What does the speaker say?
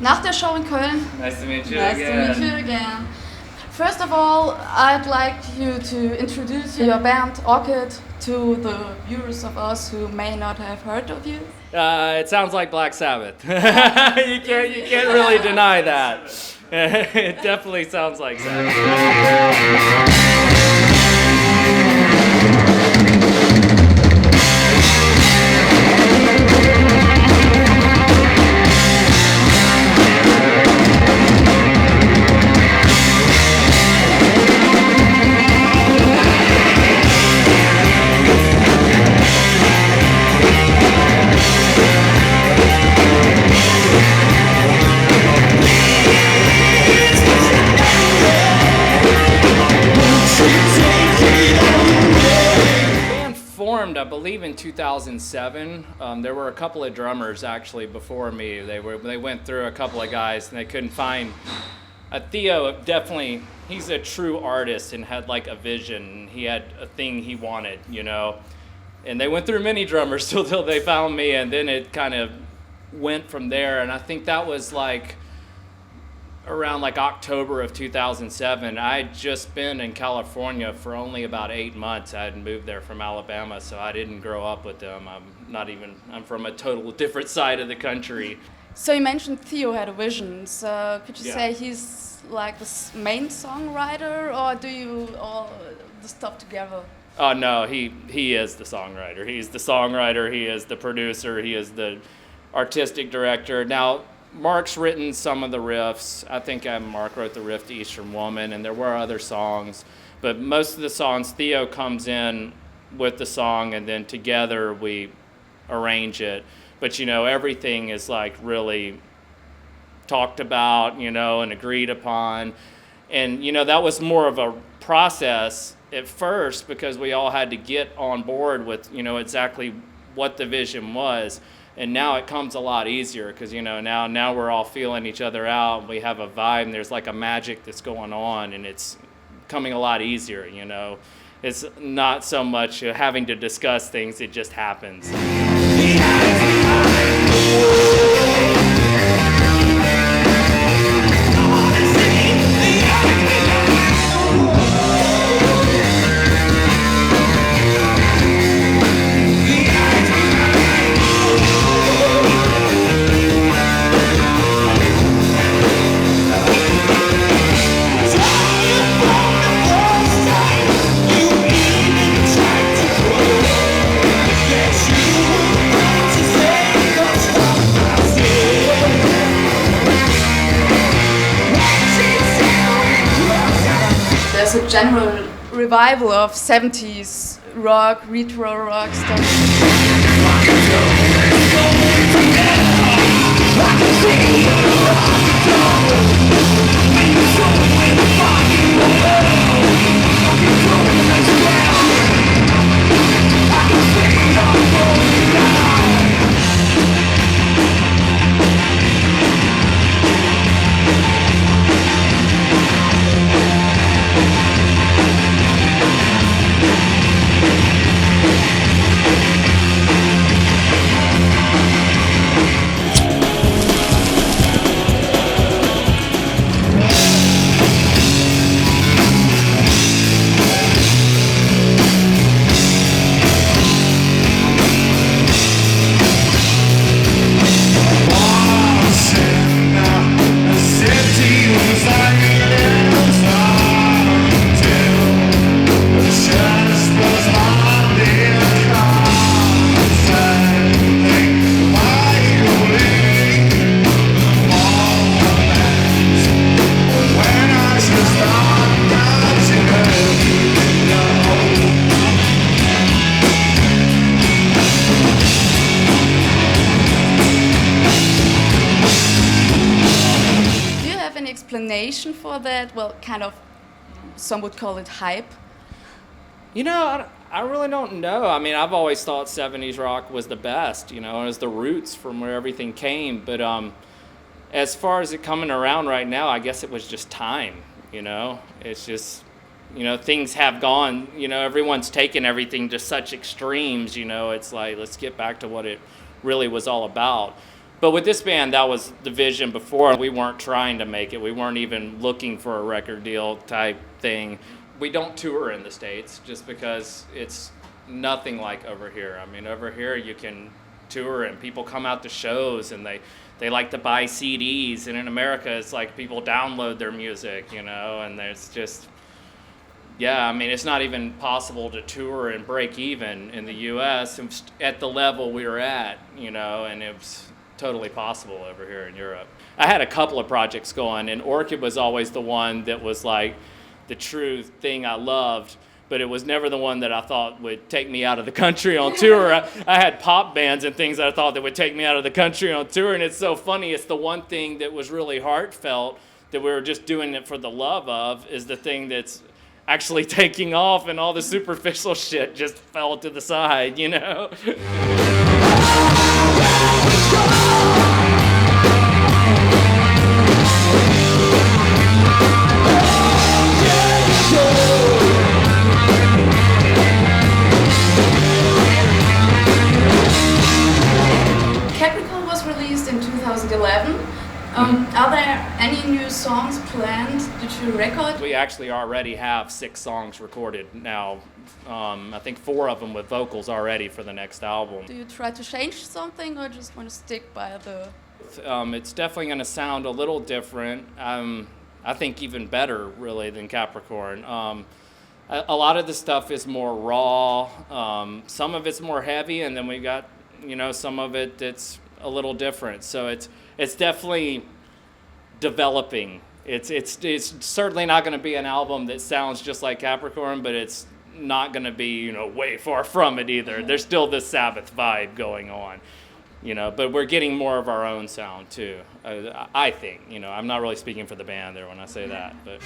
nach der Show in Köln. Nice to meet you Nice again. to meet you again. First of all, I'd like you to introduce your band Orchid to the viewers of us who may not have heard of you. It sounds like Black Sabbath. You can't really deny that. It definitely sounds like Sabbath. I believe in 2007. There were a couple of drummers actually before me. They went through a couple of guys and they couldn't find. Theo definitely, he's a true artist and had like a vision. He had a thing he wanted, you know. And they went through many drummers till they found me, and then it kind of went from there. And I think that was like around like October of 2007. I had just been in California for only about 8 months. I had moved there from Alabama, so I didn't grow up with them. I'm from a total different side of the country. So you mentioned Theo had a vision. So could you say he's like the main songwriter, or do you all the stuff together? Oh no, he is the songwriter. He's the songwriter, he is the producer, he is the artistic director. Now, Mark's written some of the riffs. I think Mark wrote the riff to Eastern Woman, and there were other songs. But most of the songs, Theo comes in with the song, and then together we arrange it. But, you know, everything is like really talked about, you know, and agreed upon. And, you know, that was more of a process at first because we all had to get on board with, you know, exactly what the vision was. And now it comes a lot easier because, you know, now we're all feeling each other out. And we have a vibe, and there's like a magic that's going on, and it's coming a lot easier, you know. It's not so much having to discuss things, it just happens. There's a general revival of 70s rock, retro rock stuff. Explanation for that? Well, kind of, some would call it hype. You know, I really don't know. I mean, I've always thought 70s rock was the best, you know, as the roots from where everything came. But as far as it coming around right now, I guess it was just time, you know. It's just, you know, things have gone, you know, everyone's taken everything to such extremes, you know. It's like, let's get back to what it really was all about. But with this band, that was the vision before. We weren't trying to make it. We weren't even looking for a record deal type thing. We don't tour in the States just because it's nothing like over here. I mean, over here you can tour and people come out to shows and they like to buy CDs. And in America, it's like people download their music, you know, and there's just, yeah, I mean, it's not even possible to tour and break even in the U.S. at the level we were at, you know, and it was totally possible over here in Europe. I had a couple of projects going, and Orchid was always the one that was like the true thing I loved, but it was never the one that I thought would take me out of the country on tour. I had pop bands and things that I thought that would take me out of the country on tour, and it's so funny. It's the one thing that was really heartfelt that we were just doing it for the love of is the thing that's actually taking off, and all the superficial shit just fell to the side, you know? Capricorn was released in 2011. Are there any new songs planned due to record? We actually already have 6 songs recorded now. I think 4 of them with vocals already for the next album. Do you try to change something or just want to stick by the... It's definitely going to sound a little different. I think even better, really, than Capricorn. A lot of the stuff is more raw. Some of it's more heavy, and then we got, you know, some of it that's a little different. So it's definitely developing. It's certainly not going to be an album that sounds just like Capricorn, but it's not going to be, you know, way far from it either. There's still this Sabbath vibe going on, you know, but we're getting more of our own sound too. I think, you know, I'm not really speaking for the band there when I say that, but.